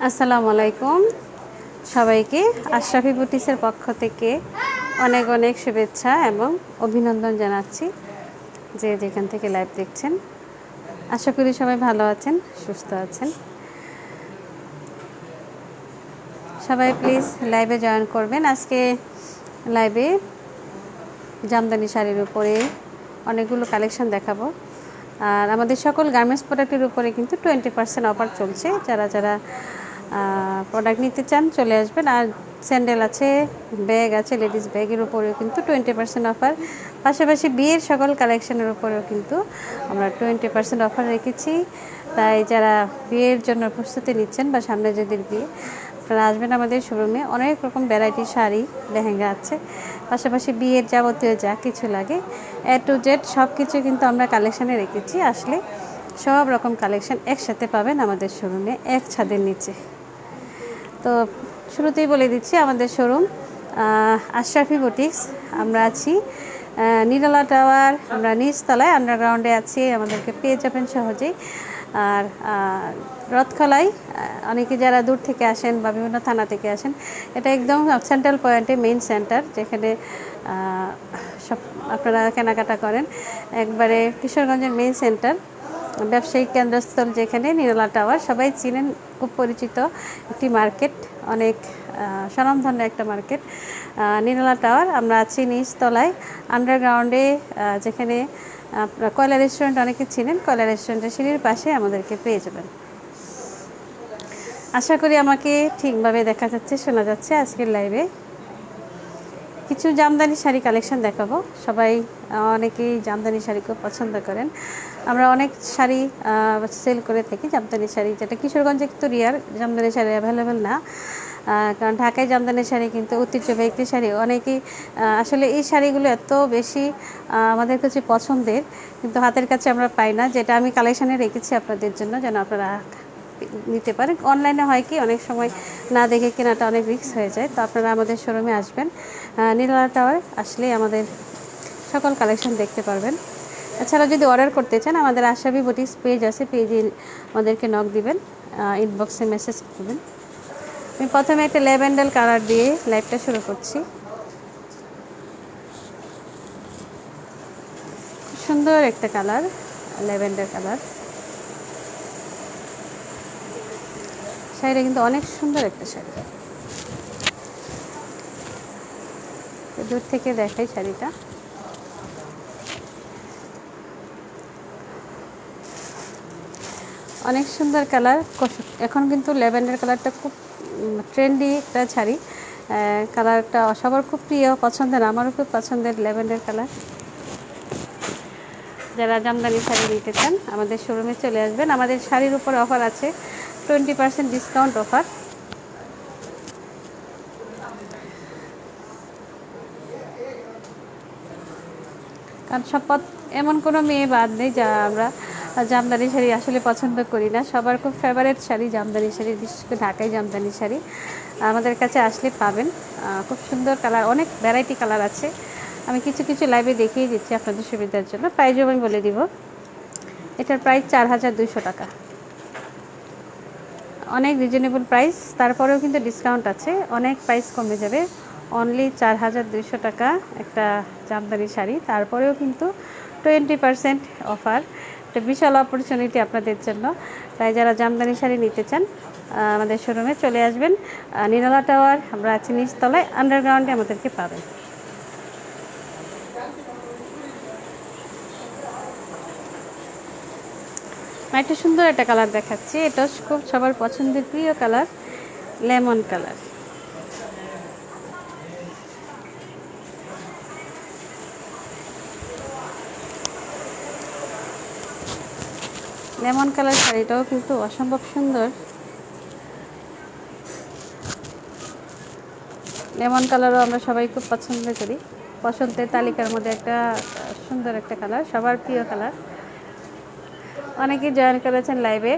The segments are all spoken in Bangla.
আসসালামু আলাইকুম সবাইকে। আশরাফি বুটিক্সের পক্ষ থেকে অনেক অনেক শুভেচ্ছা এবং অভিনন্দন জানাচ্ছি যে যেখান থেকে লাইভ দেখছেন। আশা করি সবাই ভালো আছেন, সুস্থ আছেন। সবাই প্লিজ লাইভে জয়েন করবেন। আজকে লাইভে জামদানি শাড়ির উপরে অনেকগুলো কালেকশন দেখাবো। আর আমাদের সকল গার্মেন্টস প্রোডাক্টের উপরে কিন্তু 20% অফার চলছে। যারা যারা প্রোডাক্ট নিতে চান চলে আসবেন। আর স্যান্ডেল আছে, ব্যাগ আছে, লেডিস ব্যাগের উপরেও কিন্তু 20% অফার। পাশাপাশি বিয়ের সকল কালেকশনের উপরেও কিন্তু আমরা 20% অফার রেখেছি। তাই যারা বিয়ের জন্য প্রস্তুতি নিচ্ছেন বা সামনে যাদের বিয়ে, আপনারা আসবেন আমাদের শোরুমে। অনেক রকম ভ্যারাইটি শাড়ি, লেহেঙ্গা আছে। পাশাপাশি বিয়ের যাবতীয় যা কিছু লাগে A to Z সব কিছু কিন্তু আমরা কালেকশানে রেখেছি। আসলে সব রকম কালেকশন একসাথে পাবেন আমাদের শোরুমে, এক ছাদের নিচে। তো শুরুতেই বলে দিচ্ছি আমাদের শোরুম আশরাফি বুটিক্স। আমরা আছি নিরালা টাওয়ার, আমরা নিচতলায় আন্ডারগ্রাউন্ডে আছি, আমাদেরকে পেয়ে যাবেন সহজেই। আর রথখলায় অনেকে যারা দূর থেকে আসেন বা বিভিন্ন থানা থেকে আসেন, এটা একদম সেন্ট্রাল পয়েন্টে, মেইন সেন্টার, যেখানে সব আপনারা কেনাকাটা করেন। একবারে কিশোরগঞ্জের মেইন সেন্টার, ব্যবসায়িক কেন্দ্রস্থল যেখানে নিরালা টাওয়ার, সবাই চিনেন, খুব পরিচিত একটি মার্কেট, অনেক স্বনামধন্য একটা মার্কেট নিরালা টাওয়ার। আমরা আছি নিচতলায় আন্ডারগ্রাউন্ডে, যেখানে আপনার কয়লা রেস্টুরেন্ট অনেকে চিনেন। কয়লা রেস্টুরেন্টের সিঁড়ির পাশে আমাদেরকে পেয়ে যাবেন। আশা করি আমাকে ঠিকভাবে দেখা যাচ্ছে, শোনা যাচ্ছে। আজকের লাইভে কিছু জামদানি শাড়ি কালেকশন দেখাবো। সবাই অনেকেই জামদানি শাড়ি খুব পছন্দ করেন। আমরা অনেক শাড়ি সেল করে থাকি, জামদানি শাড়ি, যেটা কিশোরগঞ্জে কিন্তু রিয়ার জামদানি শাড়ি অ্যাভেলেবেল না। কারণ ঢাকায় জামদানি শাড়ি কিন্তু ঐতিহ্যবাহী একটি শাড়ি। অনেকেই আসলে এই শাড়িগুলো এত বেশি আমাদের কাছে পছন্দের, কিন্তু হাতের কাছে আমরা পাই না, যেটা আমি কালেকশানে রেখেছি আপনাদের জন্য, যেন আপনারা নিতে পারেন। অনলাইনে হয় কি অনেক সময় না দেখে কেনাটা অনেক রিস্ক হয়ে যায়। তো আপনারা আমাদের শোরুমে আসবেন, নিরালা টাওয়ার আসলে আমাদের সকল কালেকশন দেখতে পারবেন। এছাড়াও যদি অর্ডার করতে চান, আমাদের আশরাফি বুটিক্স পেজ আছে, পেজে আমাদেরকে নক দিবেন, ইনবক্সে মেসেজ করবেন। আমি প্রথমে একটা ল্যাভেন্ডার কালার দিয়ে লাইভটা শুরু করছি। সুন্দর একটা কালার, ল্যাভেন্ডার কালার। শাড়িটা কিন্তু অনেক সুন্দর একটা শাড়ি। দূর থেকে দেখাই শাড়িটা। অনেক সুন্দর কালার। এখন কিন্তু ল্যাভেন্ডার কালারটা খুব ট্রেন্ডি একটা শাড়ি। কালারটা সবার খুব প্রিয়, পছন্দের, আমারও খুব পছন্দের ল্যাভেন্ডার কালার। যারা জামদানি শাড়ি নিতে চান আমাদের শোরুমে চলে আসবেন। আমাদের শাড়ির উপর অফার আছে 20% ডিসকাউন্ট অফার। কারণ এমন কোনো মেয়ে বাদ নেই যা আমরা জামদানি শাড়ি আসলে পছন্দ করি না। সবার খুব ফেভারিট শাড়ি জামদানি শাড়ি, বিশেষ করে ঢাকাই জামদানি শাড়ি। আমাদের কাছে আসলে পাবেন। খুব সুন্দর কালার, অনেক ভ্যারাইটি কালার আছে। আমি কিছু কিছু লাইভে দেখিয়ে দিচ্ছি আপনাদের সুবিধার জন্য। প্রাইসও আমি বলে দিব। এটার প্রাইস 4200 টাকা, অনেক রিজনেবল প্রাইস। তারপরেও কিন্তু ডিসকাউন্ট আছে, অনেক প্রাইস কমে যাবে। অনলি 4200 টাকা একটা জামদানি শাড়ি, তারপরেও কিন্তু 20% অফার। একটা বিশাল অপরচুনিটি আপনাদের জন্য। তাই যারা জামদানি শাড়ি নিতে চান আমাদের শোরুমে চলে আসবেন। নিরালা টাওয়ার, আমরা আছি নিচতলায়, আন্ডারগ্রাউন্ডে আমাদেরকে পাবেন। একটা সুন্দর একটা কালার দেখাচ্ছি, এটা খুব সবার পছন্দের প্রিয় colour, lemon colour. Lemon colour শাড়িটাও কিন্তু অসম্ভব সুন্দর। লেমন কালারও আমরা সবাই খুব পছন্দ করি, পছন্দের তালিকার মধ্যে একটা সুন্দর একটা কালার, সবার প্রিয় কালার। অনেকেই জয়েন করেছেন লাইভে।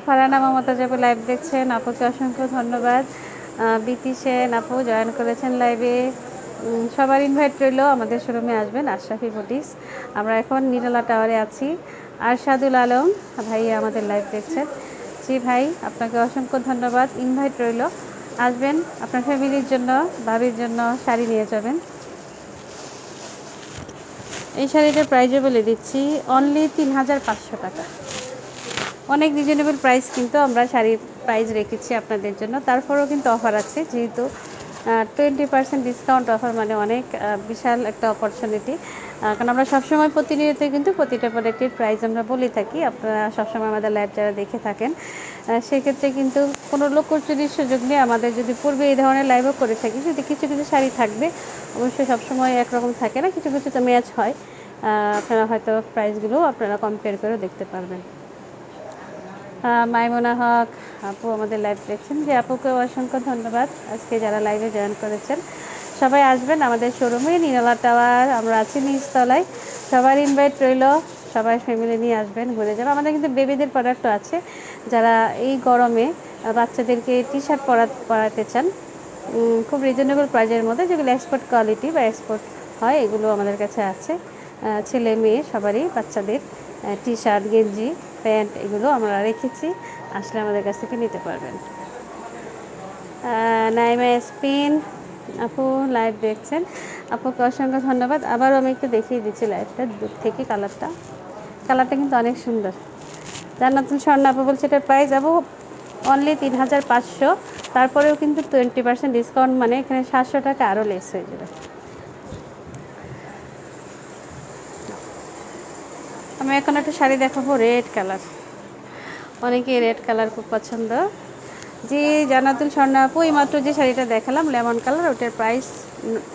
ফারহানা মমতাজ আপু লাইভ দেখছেন, আপুকে অসংখ্য ধন্যবাদ। বিতি সেন আপু জয়েন করেছেন লাইভে। সবার ইনভাইট রইল, আমাদের শোরুমে আসবেন, আশরাফি বুটিক্স। আমরা এখন নিরালা টাওয়ারে আছি। আরশাদুল আলম ভাইয়া আমাদের লাইভ দেখছেন। জি ভাই, আপনাকে অসংখ্য ধন্যবাদ। ইনভাইট রইল, আসবেন আপনার ফ্যামিলির জন্য, ভাবির জন্য শাড়ি নিয়ে যাবেন। এই শাড়িটার প্রাইজও বলে দিচ্ছি, অনলি 3500 টাকা। অনেক রিজনেবল প্রাইস কিন্তু আমরা শাড়ির প্রাইস রেখেছি আপনাদের জন্য। তারপরেও কিন্তু অফার আছে, যেহেতু 20% ডিসকাউন্ট অফার মানে অনেক বিশাল একটা অপরচুনিটি। কারণ আমরা সবসময় প্রতিনিয়ত কিন্তু প্রতিটা প্রোডাক্টের প্রাইস আমরা বলে থাকি। আপনারা সবসময় আমাদের লাইভ যারা দেখে থাকেন, সেক্ষেত্রে কিন্তু কোনো লোকচুরির সুযোগ নেই। আমাদের যদি পূর্বে এই ধরনের লাইভও করে থাকি, যদি কিছু কিছু শাড়ি থাকবে, অবশ্যই সবসময় একরকম থাকে না, কিছু কিছু তো ম্যাচ হয়। আপনারা হয়তো প্রাইসগুলো আপনারা কম্পেয়ার করে দেখতে পারবেন। মাইমুনা হক আপু আমাদের লাইভ দেখছেন। যে আপুকে অসংখ্য ধন্যবাদ। আজকে যারা লাইভে জয়েন করেছেন সবাই আসবেন আমাদের শোরুমে, নিরালা টাওয়ার, আমরা আছি নিচতলায়। সবার ইনভাইট রইল, সবাই ফ্যামিলি নিয়ে আসবেন, ঘুরে যাবেন। আমাদের কিন্তু বেবিদের প্রোডাক্টও আছে, যারা এই গরমে বাচ্চাদেরকে টি শার্ট পরাতে চান খুব রিজনেবল প্রাইজের মধ্যে, যেগুলো এক্সপোর্ট কোয়ালিটি বা এক্সপোর্ট হয়, এগুলো আমাদের কাছে আছে। ছেলে মেয়ে সবারই, বাচ্চাদের টি শার্ট, গেঞ্জি, প্যান্ট এগুলো আমরা রেখেছি, আসলে আমাদের কাছ থেকে নিতে পারবেন। নাইমা স্পিন আপু লাইভ দেখছেন, আপুকে অসংখ্য ধন্যবাদ। আবারও আমি একটু দেখিয়ে দিচ্ছি লাইভটা দূর থেকে। কালারটা কিন্তু অনেক সুন্দর। জান্নাতুল স্বর্ণ আপু বলছে এটার প্রাইস আপু অনলি 3500, তারপরেও কিন্তু 20% ডিসকাউন্ট, মানে এখানে 700 টাকা আরও লেস হয়ে যাবে। আমি এখন একটা শাড়ি দেখাবো, রেড কালার। অনেকেই রেড কালার খুব পছন্দ। জি জান্নাতুল স্বর্ণ আপু, এইমাত্র যে শাড়িটা দেখালাম লেমন কালার, ওটার প্রাইস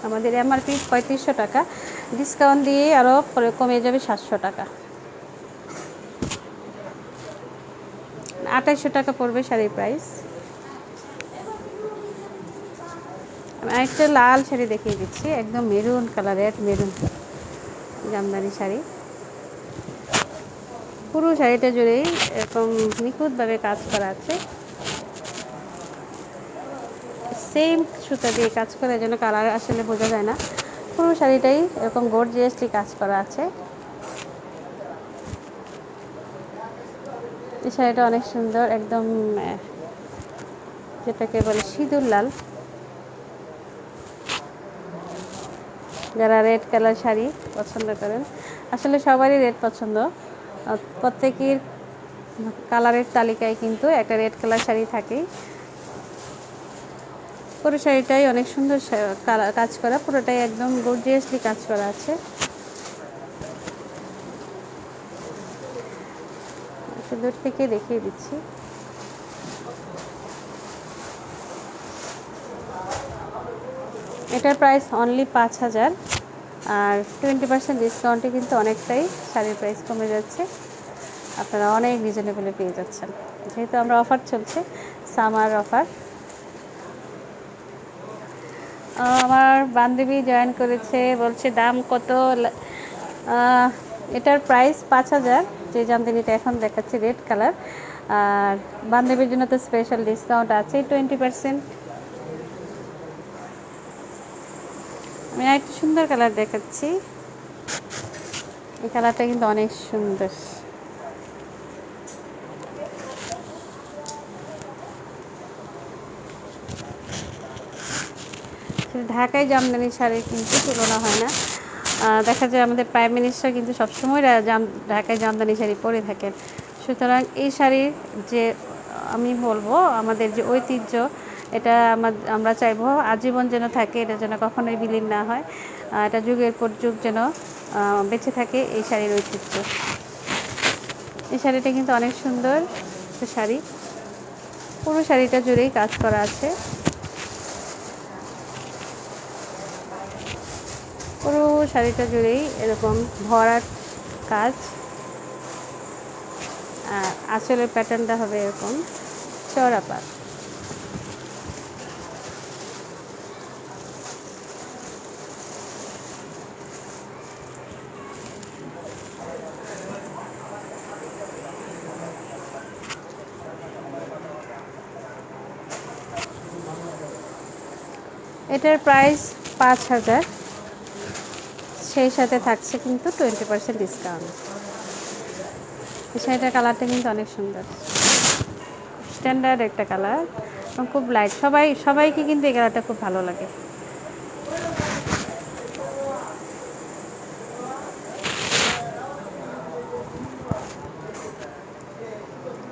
আমাদের এমআরপি 3500 টাকা, ডিসকাউন্ট দিয়ে আরও কমে যাবে 700 টাকা। 2800 টাকা পড়বে শাড়ির প্রাইস। আমি আরেকটা লাল শাড়ি দেখিয়ে দিচ্ছি, একদম maroon colour, red maroon Jamdani sari. পুরো শাড়িটা জুড়েই এরকম নিখুঁতভাবে কাজ করা আছে, সেম সুতা দিয়ে কাজ করা, যেন কালার আসলে বোঝা যায় না। পুরো শাড়িটাই এরকম গর্জিয়াসলি কাজ করা আছে। এই শাড়িটা অনেক সুন্দর, একদম যেটাকে বলে সিঁদুর লাল। যারা রেড কালার শাড়ি পছন্দ করেন, আসলে সবারই রেড পছন্দ, প্রত্যেকের কালারের তালিকায় কিন্তু একটা রেড কালার শাড়ি থাকেই। পুরো শাড়িটাই অনেক সুন্দর কাজ করা, পুরোটাই একদম গর্জিয়াসলি কাজ করা আছে। দূর থেকে দেখিয়ে দিচ্ছি। এটার প্রাইস অনলি 5000, আর 20% ডিসকাউন্টে কিন্তু অনেকটাই শাড়ির প্রাইস কমে যাচ্ছে, আপনারা অনেক রিজনেবলে পেয়ে যাচ্ছেন, যেহেতু আমরা অফার চলছে, সামার অফার। আমার বান্ধবী জয়েন করেছে, বলছে দাম কত। এটার প্রাইস 5000, যে জামদানিটা এখন দেখাচ্ছে রেড কালার, আর বান্ধবীর জন্য তো স্পেশাল ডিসকাউন্ট আছে 20%। আমি একটা সুন্দর কালার দেখাচ্ছি, এই কালারটা কিন্তু অনেক সুন্দর। ঢাকায় জামদানি শাড়ির কিন্তু তুলনা হয় না। দেখা যায় আমাদের প্রাইম মিনিস্টার কিন্তু সবসময় ঢাকায় জামদানি শাড়ি পরে থাকেন। সুতরাং এই শাড়ির যে আমি বলবো আমাদের যে ঐতিহ্য, এটা আমরা চাইবো আজীবন যেন থাকে, এটা যেন কখনোই বিলীন না হয়, এটা যুগের পর যুগ যেন বেঁচে থাকে এই শাড়ির ঐতিহ্য। এই শাড়িটা কিন্তু অনেক সুন্দর একটা শাড়ি, পুরো শাড়িটা জুড়েই কাজ করা আছে, পুরো শাড়িটা জুড়েই এরকম ভরাট কাজ। আর আঁচলের প্যাটার্নটা হবে এরকম চওড়া পাড়। এটার প্রাইস 5000, সেই সাথে থাকছে কিন্তু 20% ডিসকাউন্ট। এই শাড়িটার কালারটা কিন্তু অনেক সুন্দর, স্ট্যান্ডার্ড একটা কালার, খুব লাইট। সবাইকে কিন্তু এই কালারটা খুব ভালো লাগে।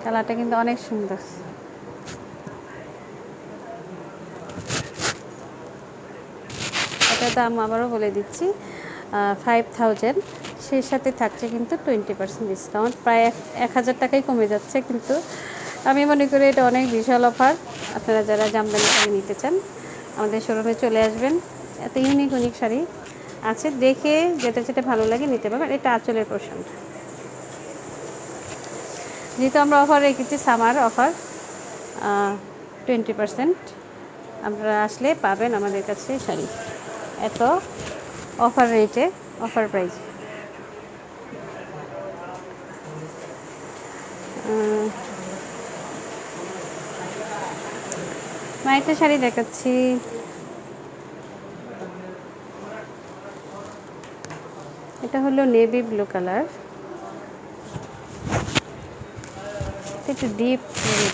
কালারটা কিন্তু অনেক সুন্দর। এটার দাম আবারও বলে দিচ্ছি 5000, সেই সাথে থাকছে কিন্তু 20% ডিসকাউন্ট, প্রায় 1000 টাকাই কমে যাচ্ছে। কিন্তু আমি মনে করি এটা অনেক বিশাল অফার। আপনারা যারা জামদানি শাড়ি নিতে চান আমাদের শোরুমে চলে আসবেন, এত ইউনিক ইউনিক শাড়ি আছে, দেখে যেটা যেটা ভালো লাগে নিতে পারবেন। এটা আঁচলের পোর্শন, যেহেতু আমরা অফার রেখেছি সামার অফার 20%, আপনারা আসলে পাবেন আমাদের কাছে শাড়ি এত অফার রেটে, অফার প্রাইস। একটা শাড়ি দেখাচ্ছি, এটা হলো নেভি ব্লু কালার, একটু ডিপ নেভি।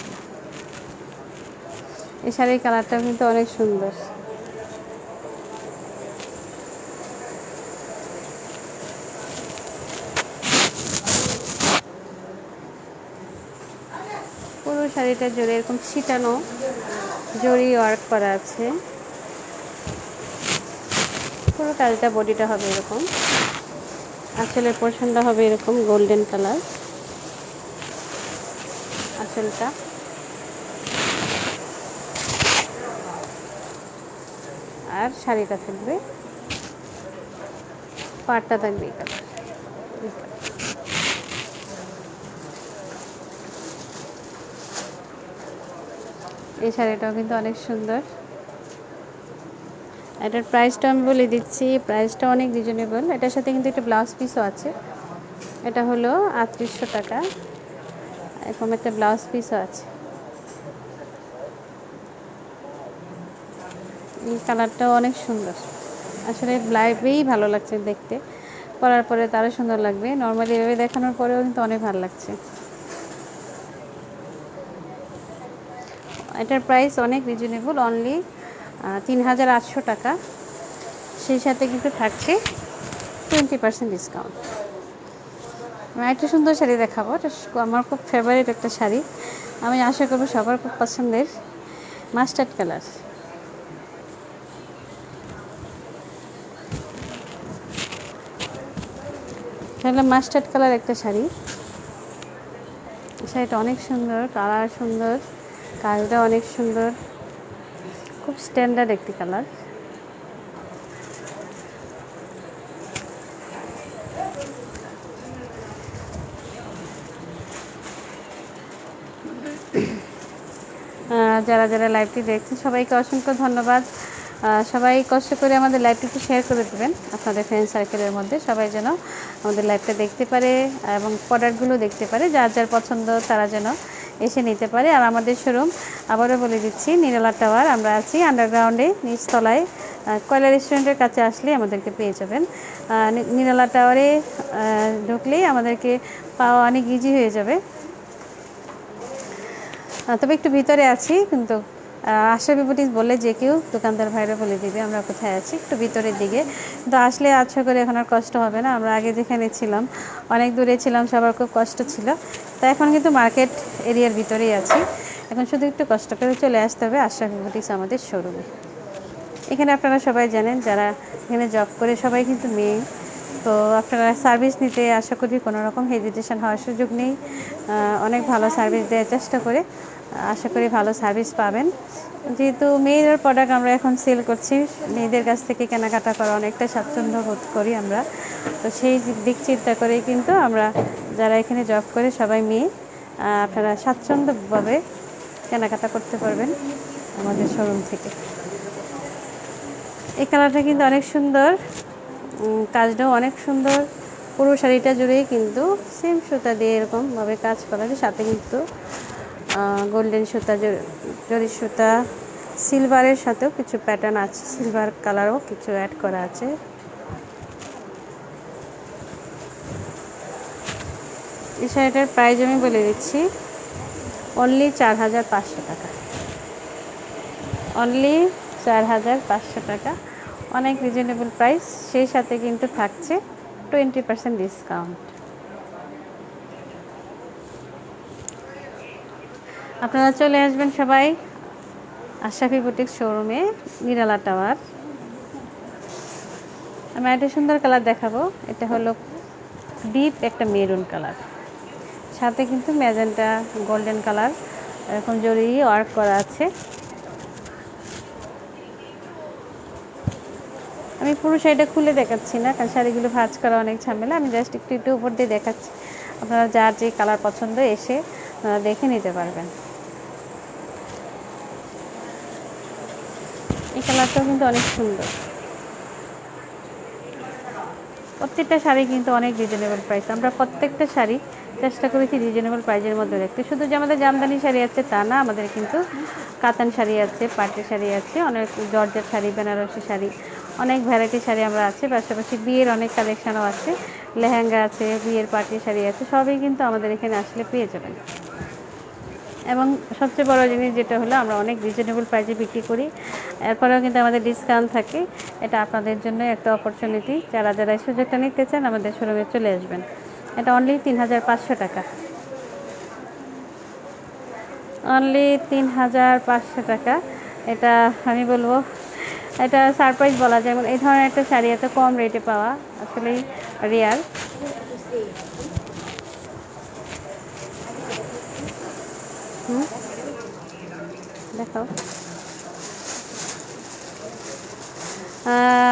এই শাড়ির কালারটা কিন্তু অনেক সুন্দর। পুরো শাড়িটা জুড়ে এরকম ছিটানো জরি ওয়ার্ক করা আছে। পুরো কাজটা বডিটা হবে এরকম, আঁচলের পোর্শনটা হবে এরকম গোল্ডেন কালার আঁচলটা। আর শাড়িটা থাকবে, পাড়টা থাকবে এই কালার। এই শাড়িটাও কিন্তু অনেক সুন্দর। এটার প্রাইসটা আমি বলে দিচ্ছি, প্রাইসটা অনেক রিজনেবল। এটার সাথে কিন্তু একটা ব্লাউজ পিসও আছে, এটা হলো 3800 টাকা, এরকম একটা ব্লাউজ পিসও আছে। এই কালারটাও অনেক সুন্দর, আসলে লাইভেই ভালো লাগছে দেখতে, পরার পরে তারও সুন্দর লাগবে। নর্মালি এভাবে দেখানোর পরেও কিন্তু অনেক ভালো লাগছে। এটার প্রাইস অনেক রিজনেবল, অনলি 3800 টাকা, সেই সাথে কিন্তু থাকছে 20% ডিসকাউন্ট। আমি একটা সুন্দর শাড়ি দেখাবো, এটা আমার খুব ফেভারিট একটা শাড়ি, আমি আশা করবো সবার খুব পছন্দের, মাস্টার্ড কালার। তাহলে মাস্টার্ড কালার একটা শাড়ি, শাড়িটা অনেক সুন্দর, কালার সুন্দর, কাজটা অনেক সুন্দর, খুব স্ট্যান্ডার্ড একটি কালার। যারা যারা লাইভটি দেখছেন সবাইকে অসংখ্য ধন্যবাদ। সবাই কষ্ট করে আমাদের লাইভটিকে শেয়ার করে দেবেন আপনাদের ফ্রেন্ড সার্কেলের মধ্যে, সবাই যেন আমাদের লাইভটা দেখতে পারে এবং প্রোডাক্টগুলো দেখতে পারে, যার যার পছন্দ তারা যেন এসে নিতে পারে। আর আমাদের শোরুম আবারও বলে দিচ্ছি, নিরালা টাওয়ার, আমরা আছি আন্ডারগ্রাউন্ডে নিচতলায়, কয়লা রেস্টুরেন্টের কাছে আসলে আমাদেরকে পেয়ে যাবেন। নিরালা টাওয়ারে ঢুকলেই আমাদেরকে পাওয়া অনেক ইজি হয়ে যাবে। তবে একটু ভিতরে আছি, কিন্তু আশা বিবুটিস বললে যে কেউ দোকানদার ভাইরা বলে দিবে আমরা কোথায় আছি, একটু ভিতরের দিকে। কিন্তু আসলে আশা করে এখন আর কষ্ট হবে না, আমরা আগে যেখানে ছিলাম অনেক দূরে ছিলাম, সবার খুব কষ্ট ছিল। তো এখন কিন্তু মার্কেট এরিয়ার ভিতরেই আছি, এখন শুধু একটু কষ্ট করে চলে আসতে হবে আশা বিবুটিস আমাদের শোরুমে। এখানে আপনারা সবাই জানেন, যারা এখানে জব করে সবাই কিন্তু মেয়ে, তো আপনারা সার্ভিস নিতে আশা করি কোনো রকম হেজিটেশন হওয়ার সুযোগ নেই, অনেক ভালো সার্ভিস দেওয়ার চেষ্টা করে, আশা করি ভালো সার্ভিস পাবেন। যেহেতু মেয়েদের প্রোডাক্ট আমরা এখন সেল করছি, মেয়েদের কাছ থেকে কেনাকাটা করা অনেকটা স্বাচ্ছন্দ্য বোধ করি আমরা, তো সেই দিক চিন্তা করেই কিন্তু আমরা যারা এখানে জব করে সবাই মেয়ে, আপনারা স্বাচ্ছন্দ্যভাবে কেনাকাটা করতে পারবেন আমাদের শোরুম থেকে। এই কালারটা কিন্তু অনেক সুন্দর, কাজটাও অনেক সুন্দর, পুরো শাড়িটা জুড়েই কিন্তু সেম সুতা দিয়ে এরকমভাবে কাজ করা আছে, সাথে কিন্তু গোল্ডেন সুতা, জরি সুতা, সিলভারের সাথেও কিছু প্যাটার্ন আছে, সিলভার কালারও কিছু অ্যাড করা আছে। এই শাড়িটার প্রাইস আমি বলে দিচ্ছি, অনলি 4500 টাকা, অনলি 4500 টাকা, অনেক রিজনেবল প্রাইস। সেই সাথে কিন্তু থাকছে 20% ডিসকাউন্ট। আপনারা চলে আসবেন সবাই আশরাফি বুটিক শোরুমে, নিরালা টাওয়ার। আমি একটা সুন্দর কালার দেখাবো, এটা হলো ডিপ একটা মেরুন কালার, সাথে কিন্তু ম্যাজেন্টা গোল্ডেন কালার এরকম জরি ওয়ার্ক করা আছে। আমি পুরো শাড়িটা খুলে দেখাচ্ছি না, কারণ শাড়িগুলো ভাঁজ করা অনেক ঝামেলা। আমি জাস্ট একটু একটু উপর দিয়ে দেখাচ্ছি, আপনারা যার যে কালার পছন্দ এসে দেখে নিতে পারবেন। এই কালারটাও কিন্তু অনেক সুন্দর। প্রত্যেকটা শাড়ি কিন্তু অনেক রিজনেবল প্রাইস। আমরা প্রত্যেকটা শাড়ি চেষ্টা করেছি রিজনেবল প্রাইসের মধ্যে রাখতে। শুধু যে আমাদের জামদানি শাড়ি আছে তা না, আমাদের কিন্তু কাতান শাড়ি আছে, পাটি শাড়ি আছে, অনেক জর্জেট শাড়ি, বেনারসি শাড়ি, অনেক ভ্যারাইটি শাড়ি আমরা আছে। পাশাপাশি বিয়ের অনেক কালেকশানও আছে, লেহেঙ্গা আছে, বিয়ের পাটি শাড়ি আছে, সবই কিন্তু আমাদের এখানে আসলে পেয়ে যাবেন। এবং সবচেয়ে বড় জিনিস যেটা হলো, আমরা অনেক রিজনেবল প্রাইসে বিক্রি করি, এরপরেও কিন্তু আমাদের ডিসকাউন্ট থাকে। এটা আপনাদের জন্য একটা অপরচুনিটি। যারা যারা এই সুযোগটা নিতে চান আমাদের শোরুমে চলে আসবেন। এটা অনলি 3500 টাকা, অনলি 3500 টাকা। এটা আমি বলবো এটা সারপ্রাইজ বলা যায়। এই ধরনের একটা শাড়ি এত কম রেটে পাওয়া আসলেই রেয়ার। দেখাও।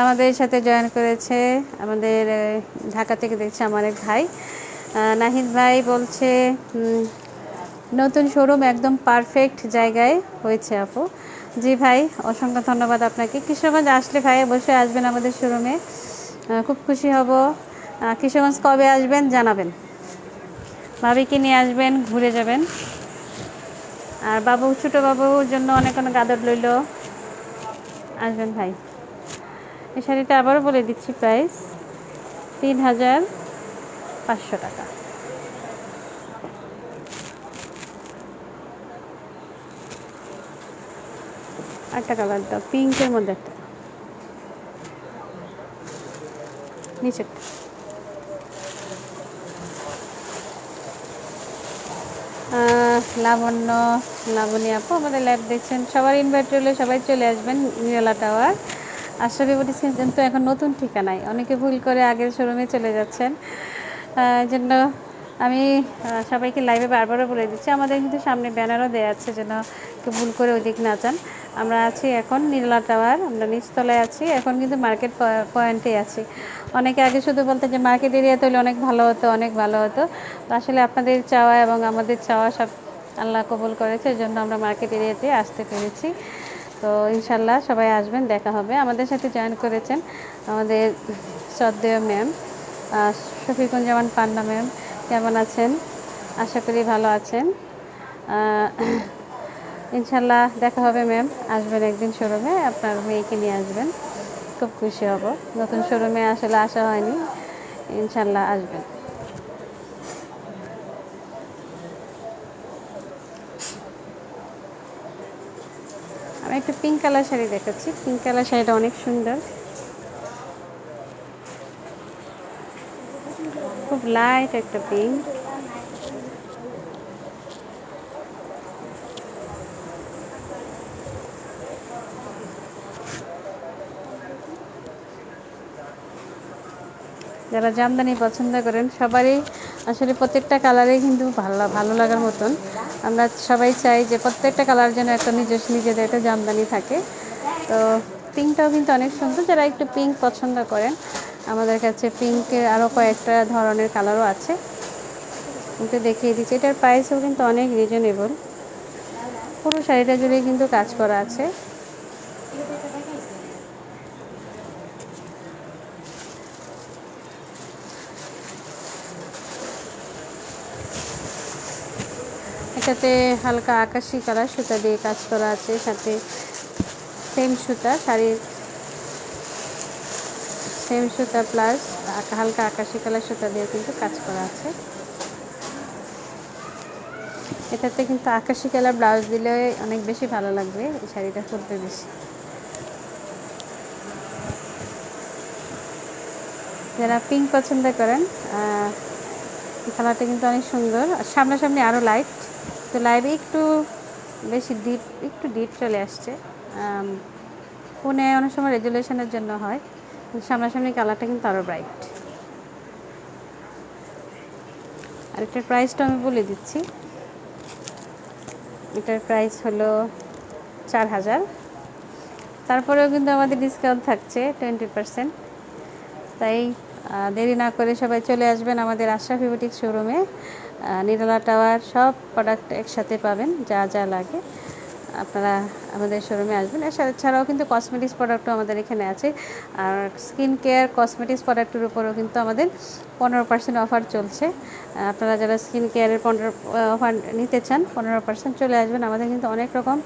আমাদের সাথে জয়েন করেছে আমাদের ঢাকা থেকে দেখছে আমার এক ভাই, নাহিদ ভাই বলছে নতুন শোরুম একদম পারফেক্ট জায়গায় হয়েছে আপু। জি ভাই, অসংখ্য ধন্যবাদ আপনাকে। কিশোরগঞ্জ আসলে ভাই অবশ্যই আসবেন আমাদের শোরুমে, খুব খুশি হব। কিশোরগঞ্জ কবে আসবেন জানাবেন, ভাবিকে নিয়ে আসবেন, ঘুরে যাবেন। আর বাবু, ছোটো বাবুর জন্য অনেক অনেক আদর রইল, আসবেন ভাই। এই শাড়িটা আবারও বলে দিচ্ছি, প্রাইস 3500 টাকা। একটা কালার দাও, পিঙ্কের মধ্যে একটা নিচে। লাবণী আপু আমাদের লাইভ দেখছেন, সবার ইনভাইট রইলে সবাই চলে আসবেন নিরালা টাওয়ার। আশরাফি বুটিক কিন্তু এখন নতুন ঠিকানায়, অনেকে ভুল করে আগের শোরুমে চলে যাচ্ছেন। এই জন্য আমি সবাইকে লাইভে বারবারও বলে দিচ্ছি, আমাদের কিন্তু সামনে ব্যানারও দেওয়া আছে, যেন কেউ ভুল করে ওই দিক না যান। আমরা আছি এখন নিরালা টাওয়ার, আমরা নিচতলায় আছি, এখন কিন্তু মার্কেট পয়েন্টে আছি। অনেকে আগে শুধু বলতে যে মার্কেট এরিয়াতে হলে অনেক ভালো হতো, অনেক ভালো হতো। তো আসলে আপনাদের চাওয়া এবং আমাদের চাওয়া সব আল্লাহ কবুল করেছে, এই জন্য আমরা মার্কেট এরিয়াতে আসতে পেরেছি। তো ইনশাল্লাহ সবাই আসবেন, দেখা হবে। আমাদের সাথে জয়েন করেছেন আমাদের শ্রদ্ধেয় ম্যাম শফিকুজ্জামান পান্না ম্যাম, কেমন আছেন? আশা করি ভালো আছেন। ইনশাল্লাহ দেখা হবে ম্যাম, আসবেন একদিন শোরুমে, আপনার মেয়েকে নিয়ে আসবেন, খুব খুশি হব। নতুন শোরুমে আসলে আসা হয়নি, ইনশাল্লাহ আসবেন। আমি একটা পিঙ্ক কালার শাড়ি দেখাচ্ছি, পিঙ্ক কালার শাড়িটা অনেক সুন্দর, খুব লাইট একটা পিঙ্ক। যারা জামদানি পছন্দ করেন সবারই আসলে প্রত্যেকটা কালারেই কিন্তু ভালো লাগার মতন। আমরা সবাই চাই যে প্রত্যেকটা কালার যেন একটা নিজেদের একটা জামদানি থাকে। তো পিঙ্কটাও কিন্তু অনেক সুন্দর, যারা একটু পিঙ্ক পছন্দ করেন আমাদের কাছে পিঙ্কের আরও কয়েকটা ধরনের কালারও আছে, কিন্তু দেখিয়ে দিচ্ছি। এটার প্রাইসও কিন্তু অনেক রিজনেবল, পুরো শাড়িটা জুড়ে কিন্তু কাজ করা আছে। এটাতে হালকা আকাশি কালার সুতা দিয়ে কাজ করা আছে, সাথে সেম সুতা, শাড়ির সেম সুতা প্লাস হালকা আকাশি কালার সুতা দিয়ে কিন্তু কাজ করা আছে। এটাতে কিন্তু আকাশি কালার ব্লাউজ দিলে অনেক বেশি ভালো লাগবে, এই শাড়িটা পরতে বেশি। যারা পিঙ্ক পছন্দ করেন, কালারটা কিন্তু অনেক সুন্দর, আর সামনাসামনি আরও লাইট। তো লাইভে একটু বেশি ডিপ, একটু ডিপ চলে আসছে। ফোনে অনেক সময় রেজুলেশনের জন্য হয়, কিন্তু সামনাসামনি কালারটা কিন্তু আরও ব্রাইট। আর এটার প্রাইসটা আমি বলে দিচ্ছি। এটার প্রাইস হলো 4000। তারপরেও কিন্তু আমাদের ডিসকাউন্ট থাকছে 20%। তাই দেরি না করে সবাই চলে আসবেন আমাদের আশরাফি বুটিক শোরুমে। নিরালা টাওয়ার সব প্রোডাক্ট একসাথে পাবেন, যা যা লাগে আপনারা আমাদের শোরুমে আসবেন। এছাড়াও কিন্তু কসমেটিক্স প্রোডাক্টও আমাদের এখানে আছে। আর স্কিন কেয়ার কসমেটিক্স প্রোডাক্টের উপরেও কিন্তু আমাদের 15% অফার চলছে। আপনারা যারা স্কিন কেয়ারের 15 অফার নিতে চান, 15% চলে আসবেন। আমাদের কিন্তু অনেক রকম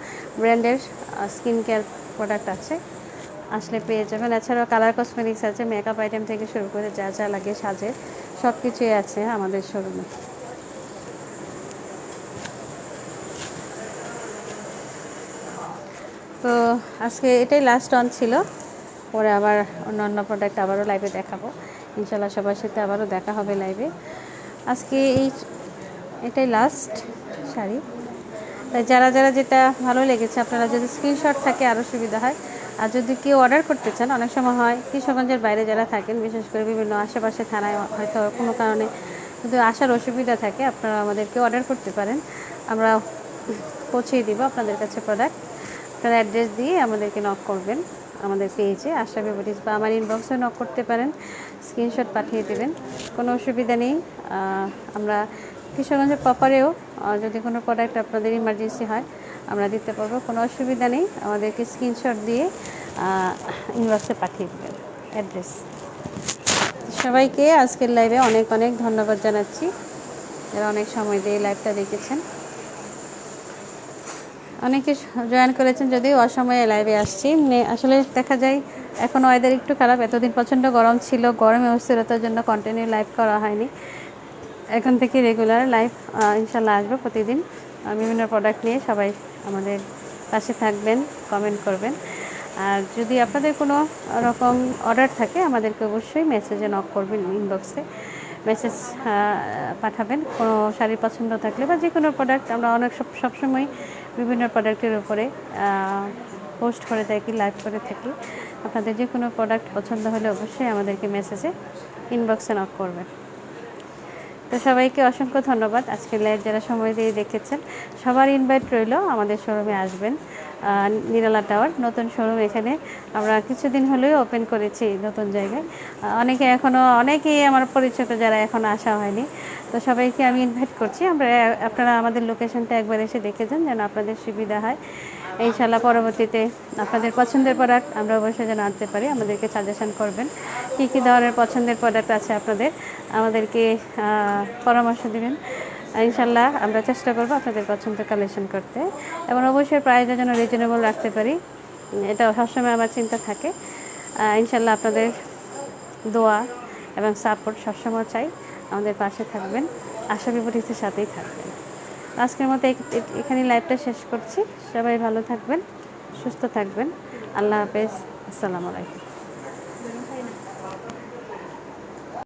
ব্র্যান্ডের স্কিন কেয়ার প্রোডাক্ট আছে, আসলে পেয়ে যাবেন। এছাড়াও কালার কসমেটিক্স আছে, মেকআপ আইটেম থেকে শুরু করে যা যা লাগে সাজে সব কিছুই আছে আমাদের শোরুমে। তো আজকে এটাই লাস্ট অন ছিল, পরে আবার অন্য প্রোডাক্ট আবারও লাইভে দেখাবো ইনশাল্লাহ। সবার সাথে আবারও দেখা হবে লাইভে। আজকে এটাই লাস্ট শাড়ি। তাই যারা যারা যেটা ভালো লেগেছে আপনারা যদি স্ক্রিনশট থাকে আরও সুবিধা হয়। আর যদি কেউ অর্ডার করতে চান, অনেক সময় হয় কিশোরগঞ্জের বাইরে যারা থাকেন, বিশেষ করে বিভিন্ন আশেপাশে থানায় হয়তো কোনো কারণে যদি আসার অসুবিধা থাকে, আপনারা আমাদেরকে অর্ডার করতে পারেন, আমরা পৌঁছিয়ে দিব আপনাদের কাছে প্রোডাক্ট। আপনারা অ্যাড্রেস দিয়ে আমাদেরকে নক করবেন আমাদের পেজে আশরাফি বুটিক্স, বা আমার ইনবক্সে নক করতে পারেন, স্ক্রিনশট পাঠিয়ে দেবেন, কোনো অসুবিধা নেই। আমরা কিশোরগঞ্জের প্রপারেও যদি কোনো প্রোডাক্ট আপনাদের ইমার্জেন্সি হয় আমরা দিতে পারবো, কোনো অসুবিধা নেই। আমাদেরকে স্ক্রিনশট দিয়ে ইনবক্সে পাঠিয়ে দেবেন অ্যাড্রেস। সবাইকে আজকের লাইভে অনেক অনেক ধন্যবাদ জানাচ্ছি, যারা অনেক সময় দিয়ে লাইভটা দেখেছেন। অনেকে জয়েন করেছেন যদিও অসময়ে লাইভে আসছি, আসলে দেখা যায় এখন ওয়েদার একটু খারাপ, এতদিন প্রচণ্ড গরম ছিল, গরমে অস্থিরতার জন্য কন্টিনিউ লাইভ করা হয়নি। এখন থেকে রেগুলার লাইভ ইনশাল্লাহ আসবে প্রতিদিন, বিভিন্ন প্রোডাক্ট নিয়ে। সবাই আমাদের পাশে থাকবেন, কমেন্ট করবেন। আর যদি আপনাদের কোনো রকম অর্ডার থাকে আমাদেরকে অবশ্যই মেসেজে নক করবেন, ইনবক্সে মেসেজ পাঠাবেন কোনো শাড়ি পছন্দ থাকলে বা যে কোনো প্রোডাক্ট। আমরা অনেক সবসময় বিভিন্ন প্রোডাক্টের উপরে পোস্ট করে থাকি, লাইভ করে থাকি। আপনাদের যে কোনো প্রোডাক্ট পছন্দ হলে অবশ্যই আমাদেরকে মেসেজে ইনবক্সে নক করবেন। তো সবাইকে অসংখ্য ধন্যবাদ। আজকের লাইভ যারা সময় দিয়ে দেখেছেন সবার ইনভাইট রইল, আমাদের শোরুমে আসবেন। নিরালা টাওয়ার নতুন শোরুম, এখানে আমরা কিছুদিন হলেও ওপেন করেছি নতুন জায়গায়। অনেকেই আমার পরিচিত যারা এখনও আসা হয়নি, তো সবাইকে আমি ইনভাইট করছি। আপনারা আমাদের লোকেশনটা একবার এসে দেখে যান, যেন আপনাদের সুবিধা হয়। ইনশাল্লাহ পরবর্তীতে আপনাদের পছন্দের প্রোডাক্ট আমরা অবশ্যই যেন আনতে পারি, আমাদেরকে সাজেশন করবেন কী কী ধরনের পছন্দের প্রোডাক্ট আছে আপনাদের, আমাদেরকে পরামর্শ দেবেন। ইনশাল্লাহ আমরা চেষ্টা করব আপনাদের পছন্দের কালেকশন করতে, এবং অবশ্যই প্রাইসটা যেন রিজনেবল রাখতে পারি, এটা সবসময় আমার চিন্তা থাকে। ইনশাল্লাহ আপনাদের দোয়া এবং সাপোর্ট সবসময় চাই, আমাদের পাশে থাকবেন, আশরাফি বুটিক্সের সাথেই থাকবেন। আজকের মতো এখানে লাইভটা শেষ করছি। সবাই ভালো থাকবেন, সুস্থ থাকবেন। আল্লাহ হাফেজ, আসসালামু আলাইকুম।